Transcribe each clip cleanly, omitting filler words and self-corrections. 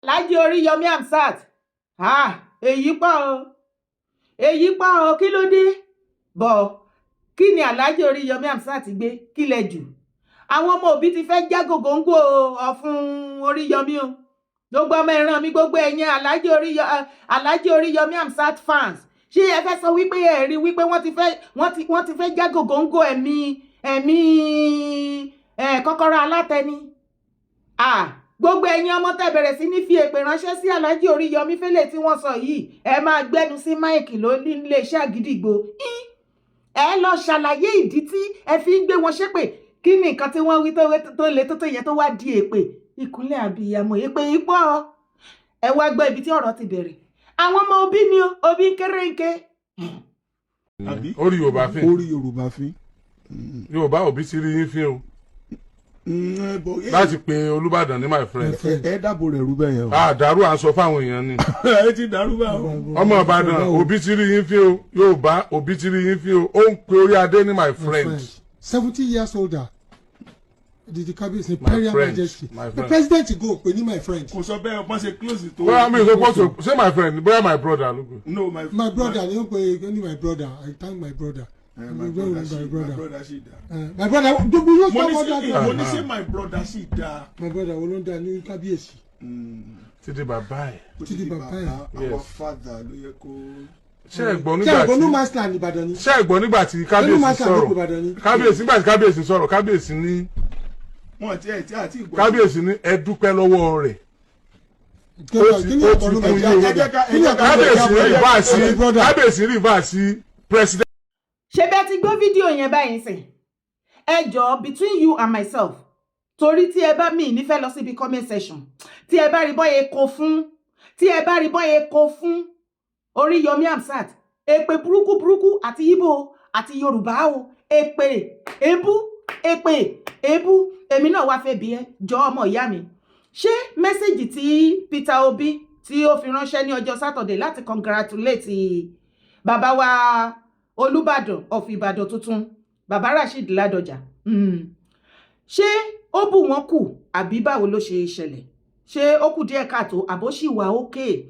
Lájí Oríyọmí Hamzat, èyí pọ̀ o, kí ló dé? Bọ̀ kí ni Alhaji Oríyọmí Hamzat gbé kí lẹ jù? Àwọn ọmọ òbí ti fẹ́ já gògóńgò ọ̀fun Oríyọmí o. Gbogbo ọmọ ìran mi, gbogbo ẹ̀yin Alhaji Oríyọmí Hamzat fans, ṣé ẹ fẹ́ sọ wípé ẹ rí wípé wọ́n ti fẹ́ já gògóńgò ẹ̀mí kọ́kọ́rọ́ alátẹni? Gbogbo ẹ̀yin ọmọ tẹ́ bẹ̀rẹ̀ sí ní fi èpè ránṣẹ́ sí Alhaji Oríyọmí fẹ́lẹ̀ tí wọ́n sọ yìí, ẹ máa gbẹ́nu sí máìkì lórí iléeṣẹ́ Àgídìgbo. Ẹ lọ ṣàlàyé ìdí tí ẹ fi ń gbé wọn ṣépè. Kí ni nǹkan tí wọ́n wí tó le tó yẹ tó wá di èpè? Ìkúnlẹ̀ abiyamọ, èpè ipò ọ. Ẹ wá gbọ́ ibi tí ọ̀rọ̀ ti bẹ̀rẹ̀. Àwọn ọmọ òbí ni o, òbí kéréńké. Orí Yorùbá fín. Orí Yorùbá fín. Yorùbá òbí ti rí yín fín o. Láti pe Olúbàdàn ní my friend. Ẹ dábò rẹ̀ rú bẹ́ẹ̀ yẹn o. Dàrú à ń sọ fáwọn èèyàn ni. Ẹ ti dàrú bá o. Ọmọ Ìbàdàn òbí ti rí yín fín o. Yorùbá òbí ti rí yín fín o. Ó ń pe orí adé ní my friend. 70 years older. The cabinet imperial majesty. The president go pe ni my friend. Kò sọ bẹ́ẹ̀ ọmọ ṣe close to. Bóyá mi ò sọ pọ́sọ̀ say my friend bóyá my brother ló gbé. No my brother ni ó pe ni my brother. I thank my brother. My brother ṣì dá. My brother gbogbo yóò sọ Mo brother. ní ṣe my brother ṣì dá. My brother wo ló ń dá ní kábíyèsí. Títí bàbá ẹ̀. Títí bàbá ẹ̀. Our father ló yẹ kó. Ṣé ẹ gbọ́ Ṣé nígbà ẹ̀gbọ́n ní tí master Ìbàdàn ni? ṣé ẹ gbọ́ nígbà tí kábíyèsí sọ̀rọ̀ kábíyèsí sọ̀rọ̀ kábíyèsí ní Wọ́n ti ẹ̀ tí àti ìgbọ́. kábíyèsí ní ẹ dúpẹ́ lọ́wọ́ rẹ̀. Kábíyèsí rí bá sí president. Ṣé bẹ́ẹ̀ ti gbọ́ fídíò yẹn báyìí sìn? Ẹ jọ̀ọ́ between you and myself, torí tí ẹ bá mi nífẹ̀ẹ́ lọ síbi comment section, tí ẹ bá rí bọ́yẹ kó fún Oríyọmí Hamzat, èpè burúkú àti Ìgbò àti Yorùbá o, èpè èébú, èmi náà wá fẹ́ bi ẹ́ jọ ọmọ ìyá mi. Ṣé mẹ́sẹ̀jì tí Peter Obi tí ó fi ránṣẹ́ ní ọjọ́ Saturday láti congratulate bàbá wa Olúbàdàn of Ìbàdàn tuntun, bàbá Rasheed Ládọjà, ṣé ó bù wọ́n kù àbí báwo ló ṣe ṣẹlẹ̀? Ṣé ó kù díẹ̀ káàtó àbó sì wà ókè?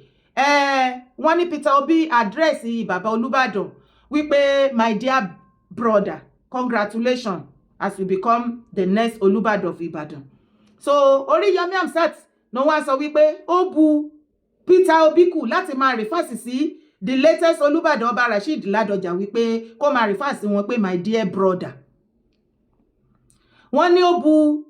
Wọ́n ní Peter Obi àdírẹ́sì bàbá Olúbàdàn wípé my dear brother, congratulations as you become the next Olúbàdàn of Ìbàdàn. So Oríyọmí Hamzat ló wá sọ wípé ó bu Peter Obi kù láti máa rìfásì sí the latest Olúbàdàn ọba Rasheed Ládọjà wípé kó máa rìfásì wọn pé my dear brother. Wọ́n ní ó bu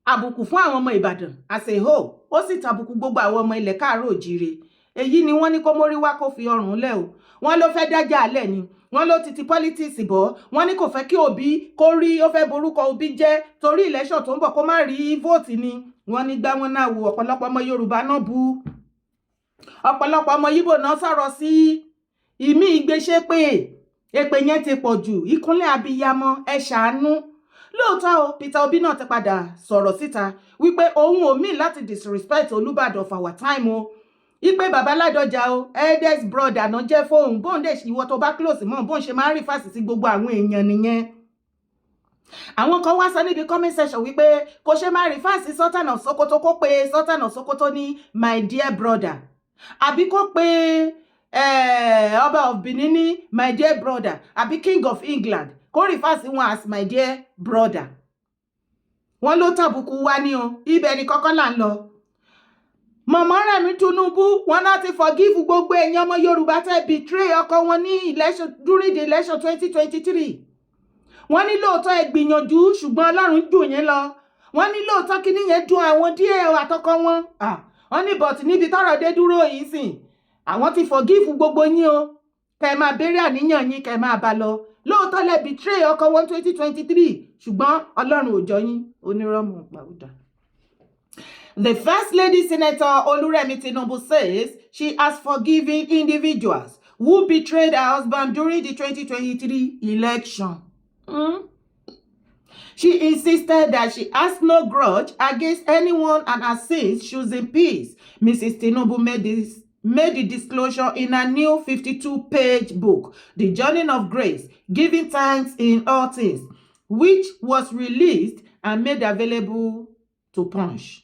àbùkù fún àwọn ọmọ Ìbàdàn as a whole, ó sì tàbùkù gbogbo àwọn ọmọ ilẹ̀ káàárọ̀ òjíire. Èyí ni wọ́n ní kó mórí wá kó fi ọrùn lẹ̀ o. Wọ́n ló fẹ́ dájà alẹ́ ni. Wọ́n ló ti politics bọ̀. Wọ́n ní kò fẹ́ kí Obi kó rí, ó fẹ́ borúkọ Obi jẹ́ torí election tó ń bọ̀ kó má rí vote ni. Wọ́n ní gbá wọn náà wo ọ̀pọ̀lọpọ̀ ọmọ Yorùbá náà bu. Ọ̀pọ̀lọpọ̀ ọmọ Yíbò náà sọ̀rọ̀ sí ìmí ìgbésẹ̀ pé èpè yẹn ti pọ̀ jù. Ìkúnlẹ̀ abiyamọ ẹ ṣàánú. Lóòótọ́ o, Peter Obi náà ti padà sọ̀rọ̀ síta wípé òun ò mí láti disrespect Olúbàdàn of our time o. Ipe bàbá Ládọjà o, eldest brother náà jẹ́ fóun, bóun dẹ̀ ìwọ tó bá close mọ́, bóun ṣe máa ń rí fásitì sí gbogbo àwọn èèyàn nìyẹn. Àwọn kan wá sọ níbi comment section wípé kò ṣe máa rí fásitì Sultan of Sokoto kó pe Sultan of Sokoto ní my dear brother. Àbí kó pe ọba of Benin ní my dear brother. Àbí King of England kó rí fásitì wọn as my dear brother. Wọ́n ló tàbùkù wá ní o, ibẹ̀ ni kọ́kọ́ là ń lọ. Mọ̀mọ́ Rẹ̀mí Tinubu wọ́n láti forgive gbogbo èèyàn ọmọ Yorùbá tẹ́ betray ọkọ wọn ní election during the election 2023. Wọ́n ní lóòótọ́ ẹ gbìyànjú ṣùgbọ́n Ọlọ́run jù yín lọ. Wọ́n ní lóòótọ́ kíní yẹn dùn àwọn díẹ̀ àtọkọ wọn. Wọ́n ní but níbi tọ́rọ̀ dé dúró yìí sìn. Àwọn ti forgive gbogbo yín o. Kẹ́ máa béèrè àníyàn yín kẹ́ máa bá lọ. Lóòótọ́ lẹ betray ọkọ wọn 2023 ṣùgbọ́n Ọlọ́run ò jọ yín onírọ́mù pàwùdà. The First Lady Senator Oluremi Tinubu says she has forgiven individuals who betrayed her husband during the 2023 election. She insisted that she has no grudge against anyone and has since chosen peace. Mrs. Tinubu made the disclosure in a new 52-page book, The Journey of Grace, Giving Thanks in All Things, which was released and made available to Punch.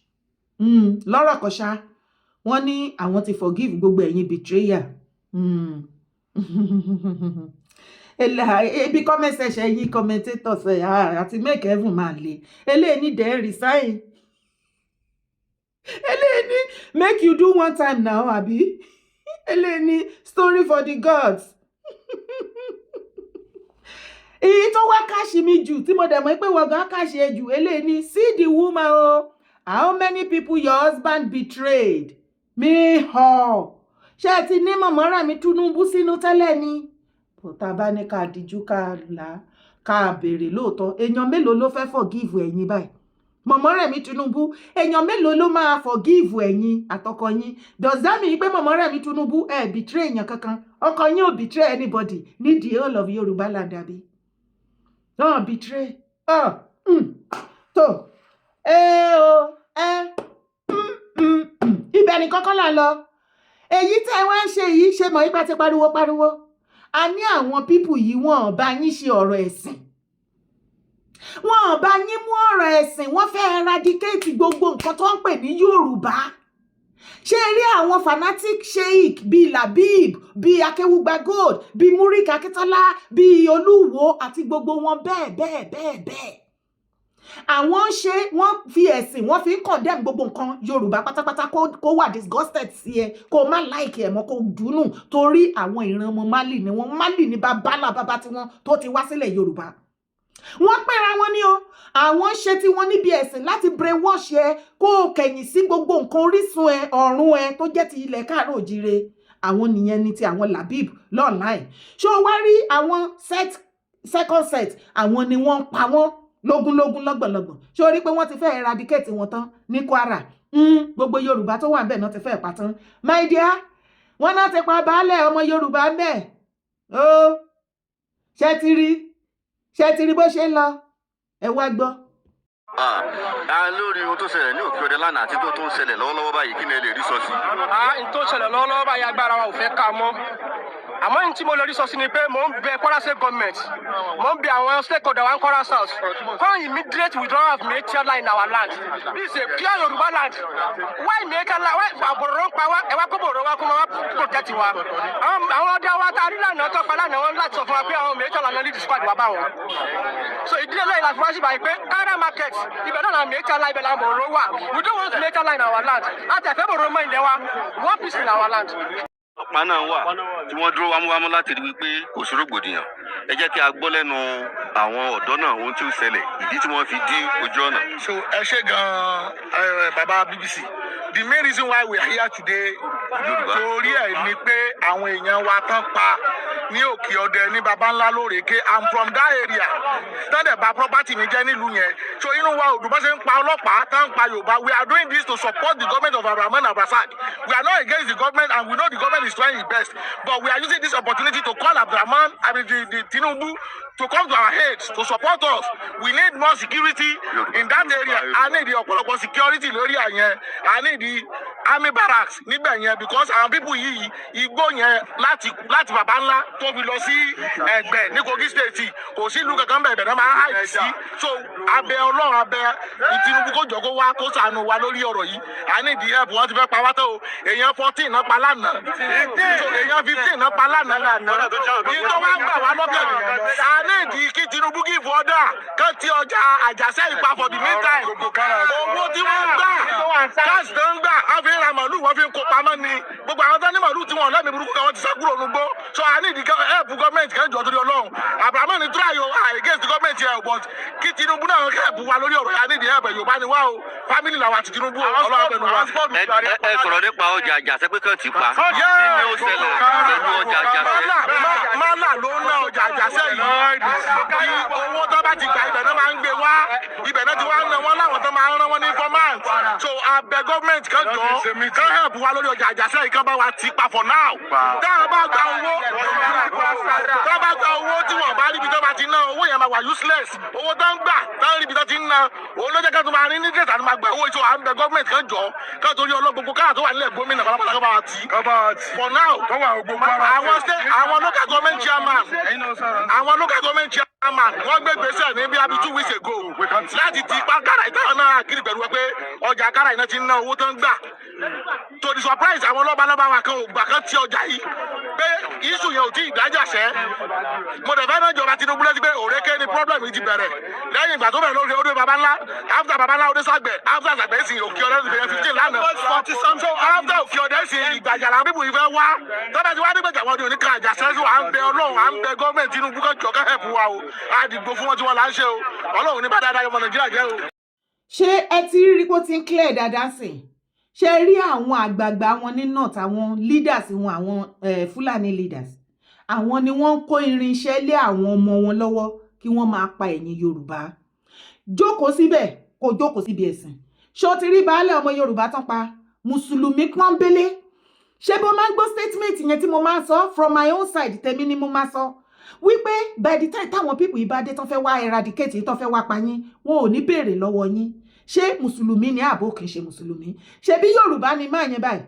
Lọ́rọ̀ kan ṣá, wọ́n ní àwọn ti forgive gbogbo ẹ̀yin betrayer. Ebi comment section ẹ̀yin commentators àti make heaven máa le eléyìí ní dẹ̀ resign eléyìí ní make you do one time now àbí eléyìí ní story for the gods. Èyí tó wá káṣí mi jù tí mo dẹ̀ mọ̀ pé wọ́n gan káṣí ẹ jù eléyìí ní see the woman o how many people your husband betrayed me ho ṣé ti ní Mọ̀mọ́rẹ̀mí Tinubu sínú tẹ́lẹ̀ ni tá bá ní ká díjú ká là ká béèrè lóòótọ́ èèyàn mélòó ló fẹ́ forgive ẹ̀yin báyìí Mọ̀mọ́rẹ̀mí Tinubu èèyàn mélòó ló máa forgive ẹ̀yin àtọkọ yín does that mean pé Mọ̀mọ́rẹ̀mí Tinubu betray èèyàn kankan ọkọ yín ò betray anybody ní the whole of Yorùbá land àbí no betray tó ibẹ̀ ni kọ́kọ́ là ń lọ èyí tẹ́ wọ́n ń ṣe yìí ṣe mọ̀ ipa ti pariwo a ní àwọn pípù yìí wọ́n bá yín ṣe ọ̀rọ̀ ẹ̀sìn wọ́n bá yín mú ọ̀rọ̀ ẹ̀sìn wọ́n fẹ́ eradicate gbogbo nǹkan tó ń pè ní Yorùbá ṣé rí àwọn fanatic sheik bíi Labib bíi Akéwùgbà Gold bíi Murik Akíntọ́lá bíi Olúwo àti gbogbo wọn bẹ́ẹ̀ àwọn ṣe wọ́n fi ẹ̀sìn wọ́n fi ń condemn gbogbo nǹkan Yorùbá pátápátá kó wà disgusted sí ẹ kó má like ẹ mọ́ kó dùnú torí àwọn ìran ọmọ Málì ni wọ́n Málì ní bàbá tí wọ́n tó ti wá sílẹ̀ Yorùbá wọ́n pẹ́ra wọn ní o àwọn ṣe tí wọ́n níbi ẹ̀sìn láti brainwash ẹ kó kẹ̀yìn sí gbogbo nǹkan orísun ẹ ọ̀run ẹ tó jẹ́ ti ilẹ̀ Káàárọ̀ Oòjíire àwọn nìyẹn ní ti àwọn Labib online ṣó wá rí àwọn second set àwọn ni wọ́n pa wọ́n lógúnlógún lọ́gbọ̀nlọ́gbọ̀n ṣé o rí pé wọ́n ti fẹ́ eradicate wọn tán ní Kwara gbogbo Yorùbá tó wà ńbẹ̀ náà ti fẹ́ pa tán my dear wọ́n náà ti pa baálẹ̀ ọmọ Yorùbá ńbẹ̀ ó ṣé ti rí bó ṣe ń lọ ẹ wá gbọ́. lórí ohun tó ṣẹlẹ̀ ní Òkè Ọdẹ lánàá àti tó ń ṣẹlẹ̀ lọ́wọ́lọ́wọ́ báyìí kí ni ẹ lè rí sọ sí. n tó ṣẹlẹ̀ lọ́wọ́lọ́wọ́ báyìí agbára wa ò fẹ́ ká mọ́ àmọ́ ní tí mo lè rí sọ sí ni pé mò ń bẹ Kwara State government mò ń bẹ àwọn stakeholder wa Kwara South for immediate withdrawal of military line in our land this is a pure Yoruba land why military line why àbòrò ń pa wá ẹ wá kó bòrò wá kó máa wá protect wa àwọn ọdẹ wa tá a rí lánàá tó pa lánàá wọn láti sọ fún wa pé àwọn military line lead squad wà bá wọn so ìdílé lẹ́yìn láti wá sí báyìí pé Kára market ibẹ̀ náà military line ibẹ̀ náà bòrò wà we don't want military line in our land láti ẹ̀fẹ́ bòrò mọ́ ilẹ̀ wa one peace in our land. ọ̀pá náà wà tí wọ́n dúró wámúwámú láti rí wípé kò sí rògbòdìyàn ẹ jẹ́ kí a gbọ́ lẹ́nu àwọn ọ̀dọ́ náà ohun tí ó ṣẹlẹ̀ ìdí tí wọ́n fi dí ojú ọ̀nà. so ẹ ṣe gan-an baba BBC the main reason why we are here today torí ẹ̀ ni pé àwọn èèyàn wa tán pa ní Òkè Ọdẹ ní baba ńlá lórèké I'm from that area tẹ́lẹ̀ bá property mi jẹ́ nílùú yẹn so inú wa òdùbá ṣe ń pa ọlọ́pàá tán ń pa Yorùbá we are doing this to support the government of Abdulrahman Abassad we are not against the government and we know the government is trying its best but we are using this opportunity to call Abdulrahman the Tinubu to come to our aid to support us we need more security in that area I need the ọ̀pọ̀lọpọ̀ security lórí àyẹn I need the army barracks níbẹ̀ yẹn because àwọn people yìí igbó yẹn láti bàbá ńlá tó fi lọ sí Ẹ̀gbẹ́ ní Kogi state kò sí ìlú kankan bẹ̀rẹ̀ bẹ̀rẹ̀ máa hàì sí so abẹ Ọlọ́run abẹ Tinubu kó jọ kó wá kó ṣàánú wa lórí ọ̀rọ̀ yìí I need the help wọ́n ti fẹ́ pa wá tó o èèyàn 14 náà pa lánàá so èèyàn 15 náà pa lánàá yìí tó wá gbà wá lọ́kàn I need kí Tinubu kí fọ́dà kán ti ọjà Àjàṣẹ́ ìpa for the meantime owó tí wọ́n gbà káàsì tó ń gbà á fi ń ra màálù wọ́n fi ń kó pamọ́ ni gbogbo àwọn tó ní màálù tí wọ́n lẹ́mìí burúkú kan wọ́n ti sá kúrò nugbó so I need help government kan jọ torí Ọlọ́run Abraham ní try o against the government here but kí Tinubu náà help wa lórí ọ̀rọ̀ I need help Yorùbá ni wá o family làwọn àti Tinubu Ọlọ́run bẹ̀rù wa. ẹ sọ̀rọ̀ nípa ọjà Àjàṣẹ́ pé kàn ti pa kí ni ó ṣẹlẹ̀ pẹ̀lú ọjà Àjàṣẹ́. Málà ló ń ná ọjà Àjàṣẹ́ yìí owó tó bá ti gbà ibẹ̀ náà máa ń gbé wá ibẹ̀ náà ti wá ń ná wọn láwọn tó máa ń rán wọn ní informant so abẹ gọ́ọ̀mẹ̀ntì kan jọ kan help wa lórí ọjà Àjàṣẹ́ yìí kan bá wa ti pa for now tá a bá gba owó tí wọ́n bá ríbi tó bá ti ná owó yẹn máa wà useless owó tó ń gbà tó ń ríbi tó ti ń ná òun ló jẹ́ ká tó máa rí ní dẹ́sà tó máa gbà owó ìṣòwò à ń bẹ gọ́ọ̀mẹ̀ntì kan jọ ká torí ọlọ́gbogbo káà tó wà nílẹ̀ gómìnà pátápátá kan bá wa tì for now àwọn local government chairman wọ́n gbé gbèsè ní bí abi 2 weeks ago láti ti pa kára ìtàn náà kiri pẹ̀lú pé ọjà kára iná ti ń ná owó tó ń gbà to the surprise àwọn lọ́balọ́ba wa kan ò gbà kan ti ọjà yìí pé iṣu yẹn ò tí ì dájà sẹ́ mo dẹ̀ fẹ́ náà jọba Tinubu lẹ́sí pé òrékè ni problem yìí ti bẹ̀rẹ̀ lẹ́yìn ìgbà tó bẹ̀rẹ̀ lórí odò baba ńlá after baba ńlá odò sàgbẹ̀ after sàgbẹ̀ sì òkè ọ̀dẹ́ sì bẹ̀rẹ̀ 15 lánàá after òkè ọ̀dẹ́ sì ìgbàjà làwọn bíbù yìí fẹ́ wá tọ́ba ti wá nígbà tí àwọn ọdún oníkà àjà sẹ́sù à ń bẹ Ọlọ́run à ń bẹ gọ́ọ̀mẹ̀ntì Tinubu kan jọ kẹ́hẹ̀ fún wa o àdìgbò fún wọn tí wọ́n là ń ṣe o Ọlọ́run ní bá dáadáa ọmọ Nàìjíríà jẹ́ o. ṣé ẹ ti rí kó ti ń clear dáadáa sìn ṣe rí àwọn àgbààgbà wọn ní north àwọn leaders wọn àwọn Fúlàní leaders àwọn ni wọ́n ń kó irinṣẹ́ lé àwọn ọmọ wọn lọ́wọ́ kí wọ́n máa pa ẹ̀yin Yorùbá jókòó síbẹ̀ kó jókòó síbi ẹ̀sìn ṣé o ti rí baálé ọmọ Yorùbá tán pa mùsùlùmí pọ́nbélé ṣé bó máa ń gbọ́ statement yẹn tí mo máa ń sọ from my own side tèmi ni mo máa sọ wípé by the time táwọn people yìí bá dé tán fẹ́ wá eradicate yìí tán fẹ́ wá pa yín wọn ò ní béèrè lọ́wọ́ yín ṣé mùsùlùmí ni àbò kìí ṣe mùsùlùmí ṣe bí Yorùbá ni máa yẹn báyìí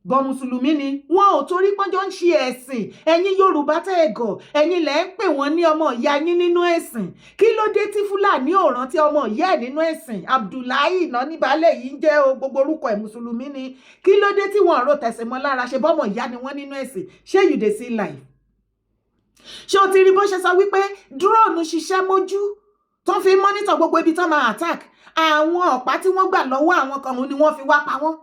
bọ mùsùlùmí ni wọn ò torí pọ́njọ́ ń ṣe ẹ̀sìn ẹ̀yin Yorùbá tẹ́ ẹ gọ̀ ẹ̀yin lẹ́ ń pè wọ́n ní ọmọ ìyá yín nínú ẹ̀sìn kí ló dé tí Fúlàní ò rántí ọmọ ìyá ẹ̀ nínú ẹ̀sìn Abdullahi náà níbàálẹ̀ yìí ń jẹ́ o gbogbo orúkọ ẹ̀ mùsùlùmí ni kí ló dé tí wọ́n rò tẹ̀sìn mọ́ lára ṣe bọ́mọ ìyá ni wọ́n nínú ẹ̀sìn ṣé you dey see life ṣé o ti rí bó ṣe sọ wípé drone ṣiṣẹ́ mójú tó fi monitor gbogbo ibi tó máa attack àwọn ọ̀pá tí wọ́n gbà lọ́wọ́ àwọn kan ni wọ́n fi wá pa wọ́n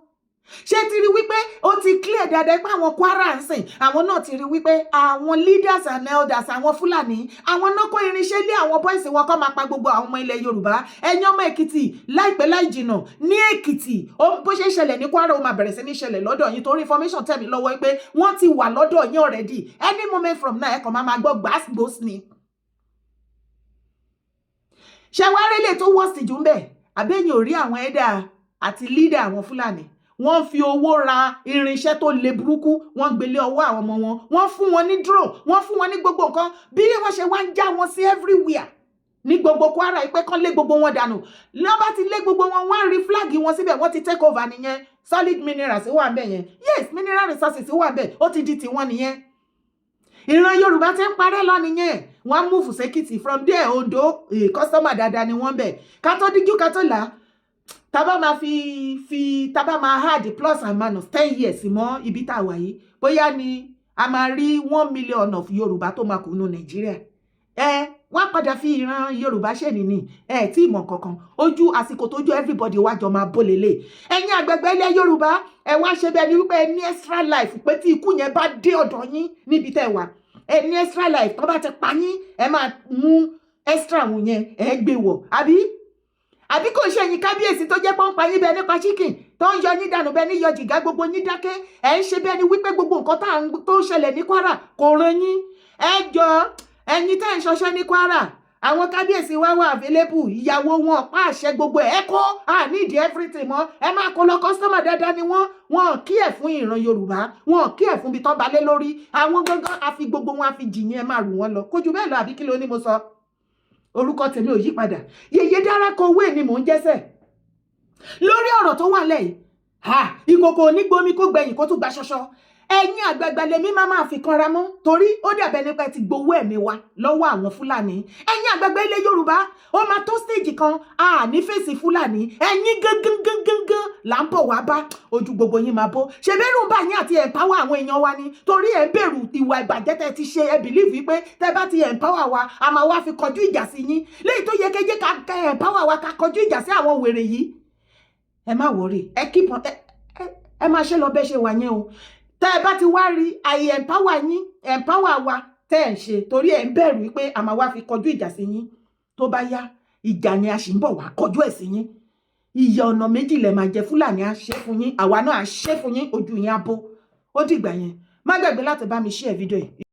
ṣé ti rí wípé ó ti clear dáadáa pé àwọn Kwara ń sìn àwọn náà ti rí wípé àwọn leaders and elders àwọn Fúlàní àwọn náà kó irinṣẹ́ lé àwọn boys wọn kọ́ máa pa gbogbo àwọn ọmọ ilẹ̀ Yorùbá ẹ̀yin ọmọ Èkìtì láìpẹ́ láì jìnà ní Èkìtì bó ṣe ṣẹlẹ̀ ní Kwara ó máa bẹ̀rẹ̀ sí ní ṣẹlẹ̀ lọ́dọ̀ yín torí information tẹ̀ mí lọ́wọ́ pé wọ́n ti wà lọ́dọ̀ yín already any moment from now ẹ̀kọ́ máa gbọ́ gbàsgbòs ni ṣé wàá rí lè tó worst jù ń bẹ̀ àbẹ́yìn ò rí àwọn ẹ̀dà àti leader àwọn Fúlàní wọ́n fi owó ra irinṣẹ́ tó le burúkú wọ́n gbélé ọwọ́ àwọn ọmọ wọn wọ́n fún wọn ní drone wọ́n fún wọn ní gbogbo nǹkan bí wọ́n ṣe wá ń já wọn sí everywhere ní gbogbo Kwara ìpẹ́ kan lé gbogbo wọn dànù lọ́ bá ti lé gbogbo wọn wọ́n rí flag wọn síbẹ̀ wọ́n ti take over nìyẹn solid minerals wà ń bẹ̀ yẹn yes mineral resources wà ń bẹ̀ ó ti di tiwọn nìyẹn ìran Yorùbá ti ń parẹ́ lọ nìyẹn wọ́n move sẹ́kìtì from there Ondo customer dáadáa ni wọ́n bẹ̀ kátó díjú kátó là tábà máa tábà máa hard plus and minus 10 years mọ́ ibi tá a wà yìí bóyá ni a máa rí 1 million of Yorùbá tó máa kù nínú Nàìjíríà wọ́n padà fi ìran Yorùbá ṣe nìní tí ìmọ̀ kankan ojú àsìkò tójú everybody wá jọ máa bó lélẹ̀ ẹ̀yin àgbẹ̀gbẹ̀ ilẹ̀ Yorùbá ẹ wá ṣe bẹ́ẹ̀ ni wípé ẹ ní extra life pé tí ikú yẹn bá dé ọ̀dọ̀ yín níbi tẹ́ wà ẹ ní extra life tó bá ti pa yín ẹ máa mú extra wọn yẹn ẹ gbé wọ̀ àbí kò ṣe ẹ̀yin kábíyèsí tó jẹ́ pọ́npa yín bẹ́ẹ̀ nípa chicken tó ń yọ yín dànù bẹ́ẹ̀ ní yọ jìgá gbogbo yín dákẹ́ ẹ̀ ń ṣe bẹ́ẹ̀ ni wípé gbogbo nǹkan tó ń ṣẹlẹ̀ ní Kwara kò ràn yín ẹ jọ ẹ̀yin tẹ́ ń ṣọṣẹ́ ní Kwara àwọn kábíyèsí wá wà available ìyàwó wọn pa àṣẹ gbogbo ẹ̀ kó need everything mọ́ ẹ máa kó lọ customer dáadáa ni wọ́n kí ẹ̀ fún ìran Yorùbá wọ́n kí ẹ̀ fún ibi tán balẹ̀ lórí àwọn gangan àfi gbogbo wọn àfi jìyìn ẹ máa rù wọn lọ kójú bẹ́ẹ̀ lọ àbí kí ló ní mo sọ orúkọ tèmi ò yí padà Yèyé Dára Kowé ni mò ń jẹ́sẹ̀ lórí ọ̀rọ̀ tó wà lẹ́yìn ìkòkò onígbomi kó gbẹ̀yìn kó tún gba ṣọṣọ ẹ̀yin àgbààgbà lèmi máa fi kanra mọ́ torí ó dàbẹ̀ nípa ti gbowó ẹ̀mí wa lọ́wọ́ àwọn Fúlàní ẹ̀yin àgbààgbà ilẹ̀ Yorùbá ó máa tó stage kan ní fèsì Fúlàní ẹ̀yin gangan là ń bọ̀ wá bá ojú gbogbo yín máa bó ṣe bẹ́rù bá yín àti empower àwọn èèyàn wa ni torí ẹ̀ bẹ̀rù ìwà ìbàjẹ́ tẹ́ ti ṣe ẹ believe wípé tẹ́ bá ti empower wa a máa wá fi kọjú ìjà sí yín léyìí tó yẹ kéje ká empower wa ká kọjú ìjà sí àwọn wèrè yìí ẹ má worry ẹ keep on ẹ máa ṣe lọ bẹ́ ṣe wà yẹn o tẹ́ ẹ bá ti wá rí àyè empower yín empower wa tẹ́ ẹ̀ ń ṣe torí ẹ̀ ń bẹ̀rù wípé a máa wá fi kọjú ìjà sí yín tó bá yá ìjà ni a sì ń bọ̀ wá kọjú ẹ̀ sí yín ìyà ọ̀nà méjì lẹ̀ máa jẹ Fúlàní á ṣe fún yín àwa náà á ṣe fún yín ojú yín á bó ó dìgbà yẹn má gbàgbé láti bá mi share fídíò yìí.